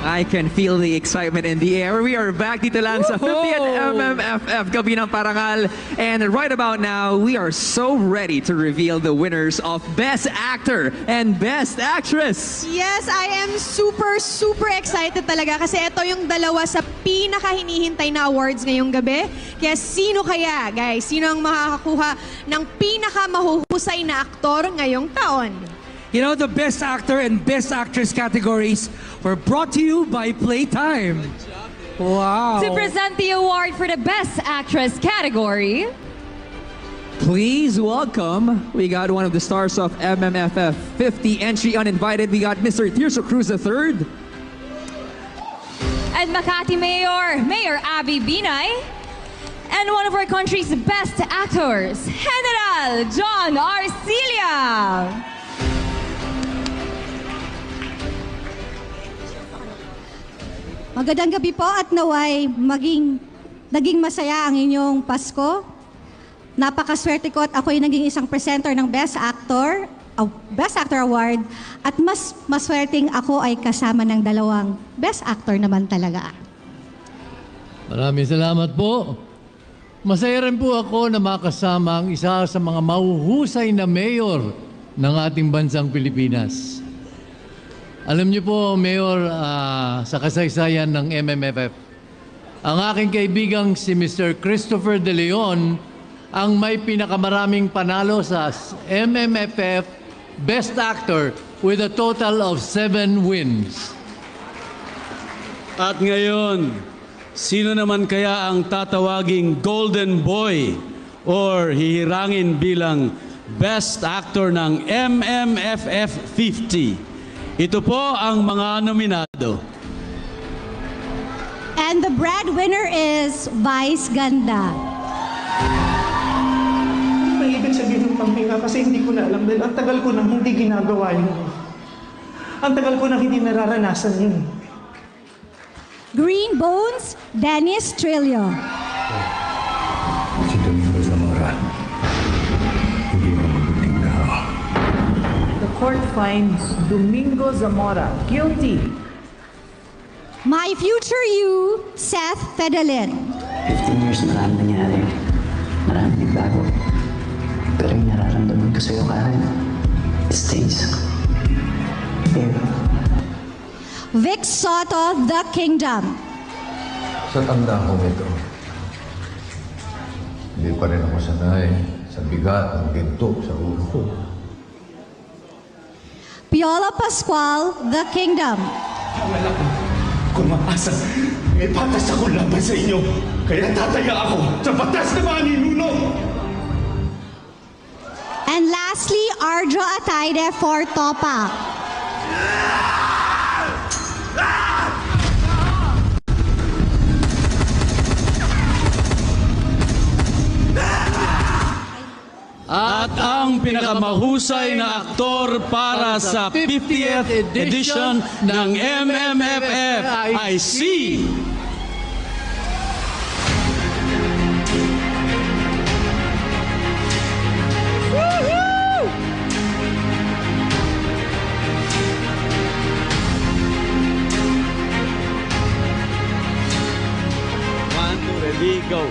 I can feel the excitement in the air. We are back dito lang sa 50th MMFF Gabi ng Parangal. And right about now, we are so ready to reveal the winners of Best Actor and Best Actress. Yes, I am super excited talaga kasi ito yung dalawa sa pinaka-hinihintay na awards ngayong gabi. Kaya sino kaya, guys? Sino ang makakakuha ng pinaka-mahuhusay na aktor ngayong taon? You know, the Best Actor and Best Actress categories were brought to you by Playtime. Wow. To present the award for the Best Actress category, Please welcome, we got one of the stars of MMFF 50 entry uninvited. We got Mr. Tirso Cruz III. and Makati Mayor Abby Binay, and one of our country's best actors, General John Arcilia. Magandang gabi po at naway naging masaya ang inyong Pasko. Napakaswerte ko at ako'y naging isang presenter ng Best Actor Award at mas maswerteng ako ay kasama ng dalawang Best Actor naman talaga. Maraming salamat po. Masaya rin po ako na makasama ang isa sa mga mahuhusay na mayor ng ating bansang Pilipinas. Alam niyo po, Mayor, sa kasaysayan ng MMFF, ang aking kaibigang si Mr. Christopher De Leon ang may pinakamaraming panalo sa MMFF Best Actor with a total of 7 wins. At ngayon, sino naman kaya ang tatawaging Golden Boy or hihirangin bilang Best Actor ng MMFF 50? Ito po ang mga nominado. And the breadwinner is Vice Ganda. Hindi ba ibig sabihin ng panghinga kasi hindi ko na alam dahil ang tagal ko nang hindi ginagawa yun. Ang tagal ko nang hindi nararanasan yun. Green Bones, Dennis Trillo. Si Domingo Zamora, hindi mo mabuting tao. The court finds Domingo Zamora guilty. My Future You, Seth Fedalin. 15 years, marami nangyari. Marami nagbago. Pero yung nararamdaman ko sa'yo, Karen, it stays. Here. Vic Soto, The Kingdom. Sa tanda ko ito, hindi pa rin ako sanay sa bigat ng ginto sa ulo ko. Piola Pascual, The Kingdom. Wala kung maasa. May patas ako laban sa inyo. Kaya tataya ako sa patas na mga ninuno. And lastly, Ardro Ataide for Topa. At ang pinakamahusay na aktor para sa 50th edition ng MMFF ay si... One, two, ready, go.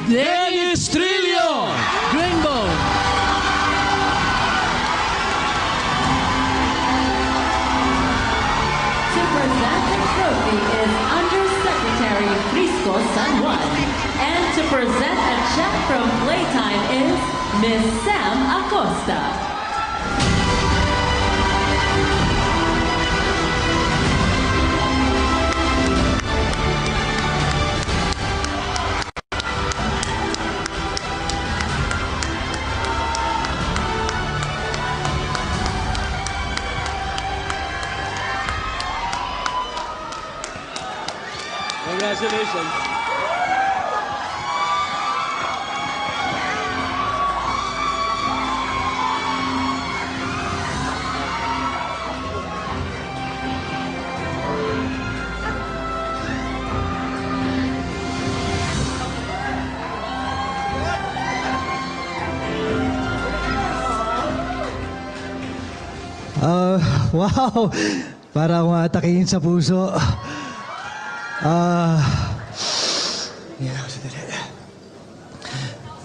Dennis Trillo! Green Bone. to present the trophy is Undersecretary Frisco San Juan, and to present a check from Playtime is Miss Sam Acosta. Congratulations. Wow. para akong atakihin sa puso.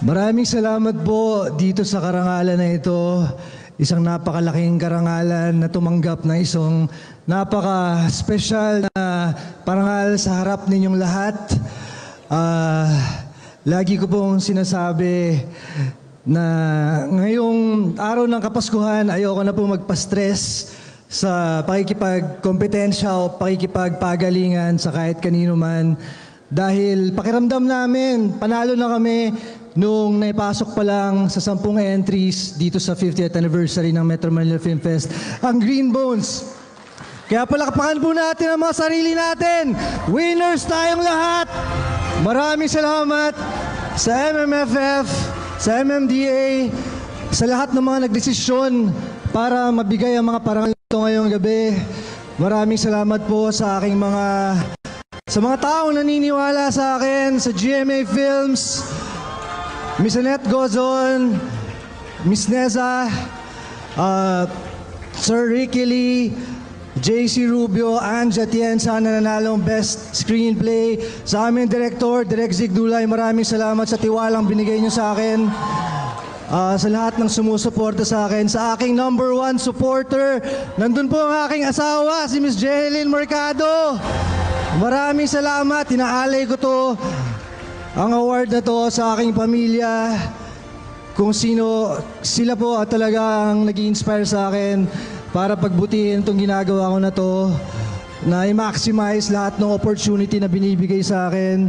Maraming salamat po dito sa karangalan na ito. Isang napakalaking karangalan na tumanggap ng isang napaka-special na parangal sa harap ninyong lahat. Lagi ko pong sinasabi na ngayong araw ng Kapaskuhan, ayoko na pong magpa-stress sa pakikipagkompetensya o pakikipagpagalingan sa kahit kanino man. Dahil pakiramdam namin, panalo na kami nung naipasok pa lang sa 10 entries dito sa 50th anniversary ng Metro Manila Film Fest, ang Green Bones. Kaya palakpakan po natin ang mga sarili natin. Winners tayong lahat. Maraming salamat sa MMFF, sa MMDA, sa lahat ng mga nagdesisyon para mabigay ang mga parangal ito ngayong gabi. Maraming salamat po sa aking sa mga taong naniniwala sa akin, sa GMA Films, Miss Annette Gozon, Miss Neza, Sir Ricky Lee, JC Rubio, Anja Tienza na nanalong Best Screenplay, sa aming Director, Direk Zig Dulay, maraming salamat sa tiwalang binigay niyo sa akin. Sa lahat ng sumusuporta sa akin, sa aking #1 supporter, nandun po ang aking asawa, si Miss Jeheline Mercado. Maraming salamat, tinaalay ko to, ang award na to sa aking pamilya, kung sila po at talaga ang nag-i-inspire sa akin para pagbutihin itong ginagawa ko na to, na i-maximize lahat ng opportunity na binibigay sa akin.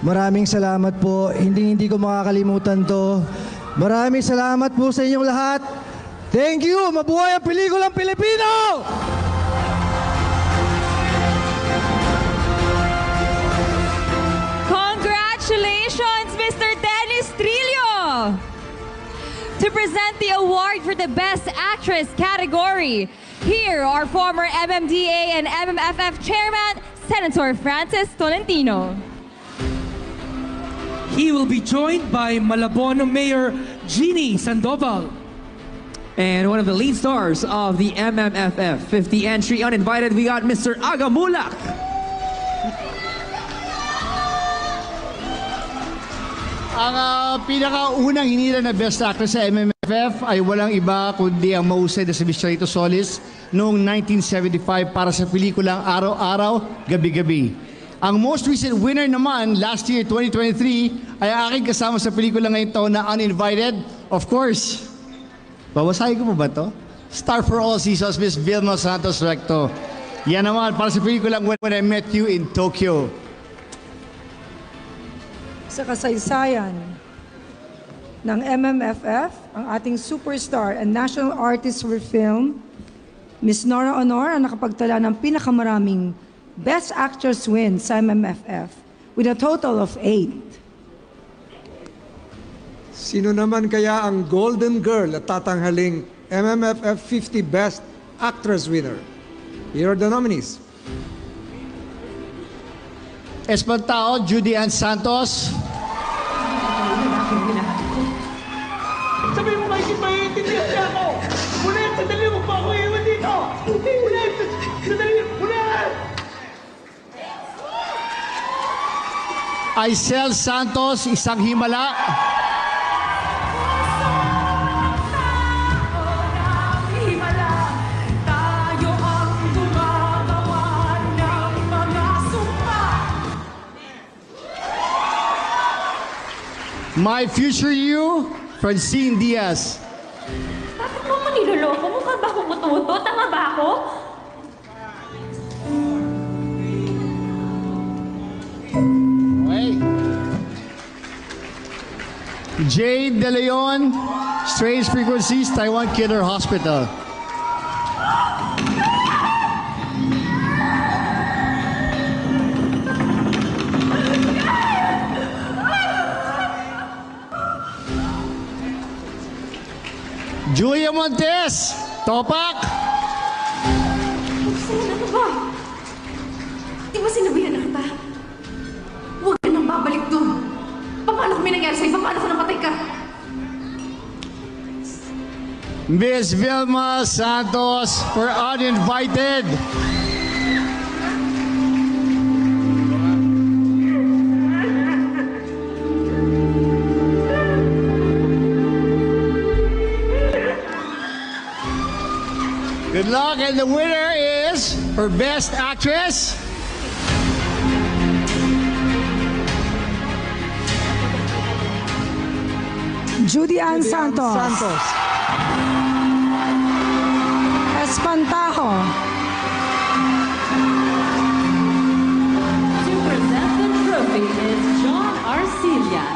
Maraming salamat po, hindi ko makakalimutan to. Maraming salamat po sa inyong lahat. Thank you! Mabuhay ang pelikulang Pilipino! Congratulations, Mr. Dennis Trillo! To present the award for the Best Actress category, here are former MMDA and MMFF Chairman, Senator Francis Tolentino. He will be joined by Malabon Mayor Jeannie Sandoval. And one of the lead stars of the MMFF 50 entry uninvited, we got Mr. Agamulak. Ang pinakaunang hinila na Best Actor sa MMFF ay walang iba kundi ang mahusay na si Mr. Rito Solis noong 1975 para sa pelikulang Araw-Araw, Gabi-Gabi. Ang most recent winner naman last year, 2023, ay aking kasama sa pelikula ngayong taon na uninvited. Of course, bawasahin ko pa ba to? Star for all seasons, Miss Vilma Santos Recto. Yan naman para sa pelikulang When I Met You in Tokyo. Sa kasaysayan ng MMFF, ang ating superstar and national artist for film, Miss Nora Honor, ang nakapagtala ng pinakamaraming Best Actress win sa MMFF with a total of 8. Sino naman kaya ang Golden Girl at tatanghaling MMFF 50 Best Actress winner? Here are the nominees. Espantao, Judy Ann Santos. Sabi mo kayo, maiintindihan niya ako! Ulit, sadali mo pa ako iwan dito! Ulit, sadali, ulit! Aisel Santos, isang himala. My Future You, Francine Diaz. Bakit mo maniloloko? Mukha ba akong mututo? Tama ba ako? Okay. Jade De Leon, Strange Frequencies, Taiwan Killer Hospital. Julia Montes, Topak. Ano ba? Di ba sinabihan na kita? Huwag ka nang babalik doon. Paano kami nangyari sa'yo? Paano ko napatay ka? Miss Vilma Santos for uninvited. And the winner is for Best Actress. Judy Ann Santos. Espantajo. To present the trophy is John Arcilla.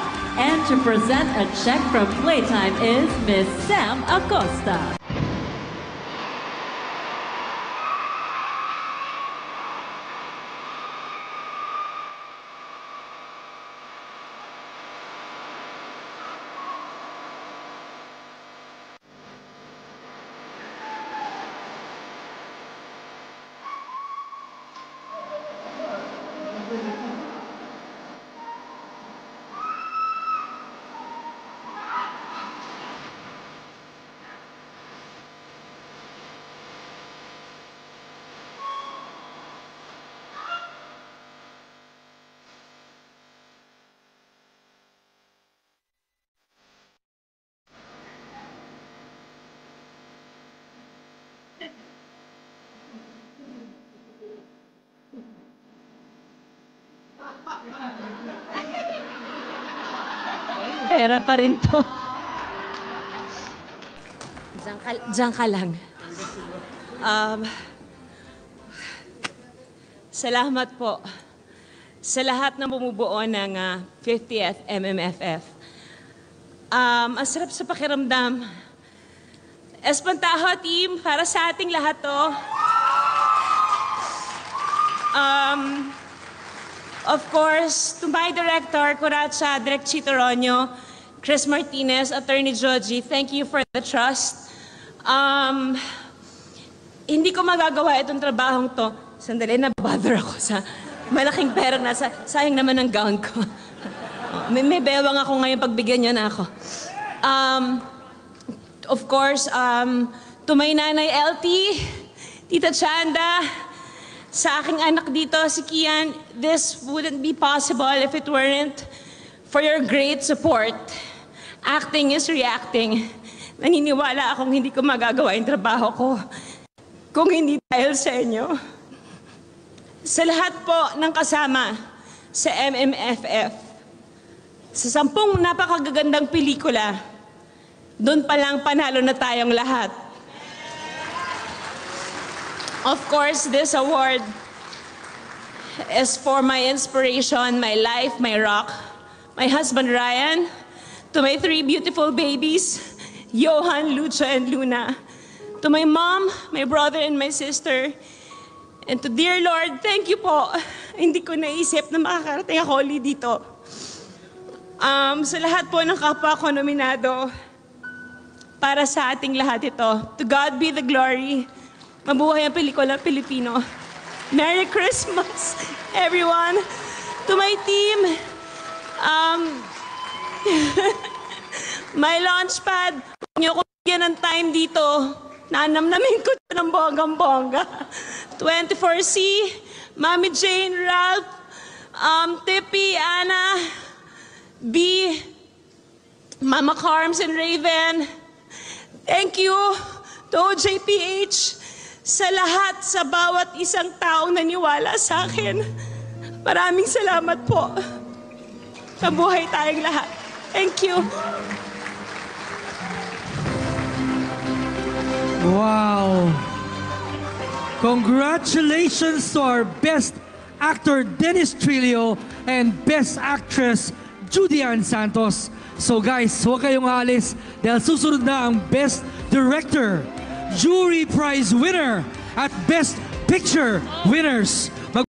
And to present a check from Playtime is Miss Sam Acosta. Pera pa rin to. Diyan ka lang. Salamat po sa lahat ng bumubuo ng 50th MMFF. Ang sarap sa pakiramdam. Espantajo team, para sa ating lahat to. Of course, to my director, Curacha, Direk Chito Ronyo, Chris Martinez, Attorney Joji, thank you for the trust. Hindi ko magagawa itong trabahong to. Sandali, nabother ako sa malaking perang nasa, sayang naman ang gown ko. may bewang ako ngayon, pagbigyan niyo na ako. Of course, to my nanay LT, Tita Chanda, sa aking anak dito, si Kian, this wouldn't be possible if it weren't for your great support. Acting is reacting. Naniniwala akong hindi ko magagawa yung trabaho ko kung hindi dahil sa inyo. Sa lahat po ng kasama sa MMFF, sa 10 napakagagandang pelikula, doon pa lang panalo na tayong lahat. Of course, this award is for my inspiration, my life, my rock, my husband Ryan, to my 3 beautiful babies, Johan, Lucha, and Luna, to my mom, my brother, and my sister, and to dear Lord, thank you po. Hindi ko naisip na makakarating ako ulit dito. Sa lahat po ng kapwa ko nominado, para sa ating lahat ito, to God be the glory. Mabuhay ang pelikula Pilipino. Merry Christmas, everyone. To my team, my launchpad, huwag niyo ko bigyan ng time dito. Nanamnamin ko ito ng bonggang-bongga. 24C, Mami Jane, Ralph, Tippy, Anna, B, Mama Carms, and Raven. Thank you to OJPH. Sa lahat, sa bawat isang taong naniwala sa akin. Maraming salamat po. Mabuhay tayong lahat. Thank you. Wow. Congratulations to our Best Actor Dennis Trillo and Best Actress Judy Ann Santos. So guys, huwag kayong aalis dahil susunod na ang Best Director, Jury Prize winner at Best Picture winners.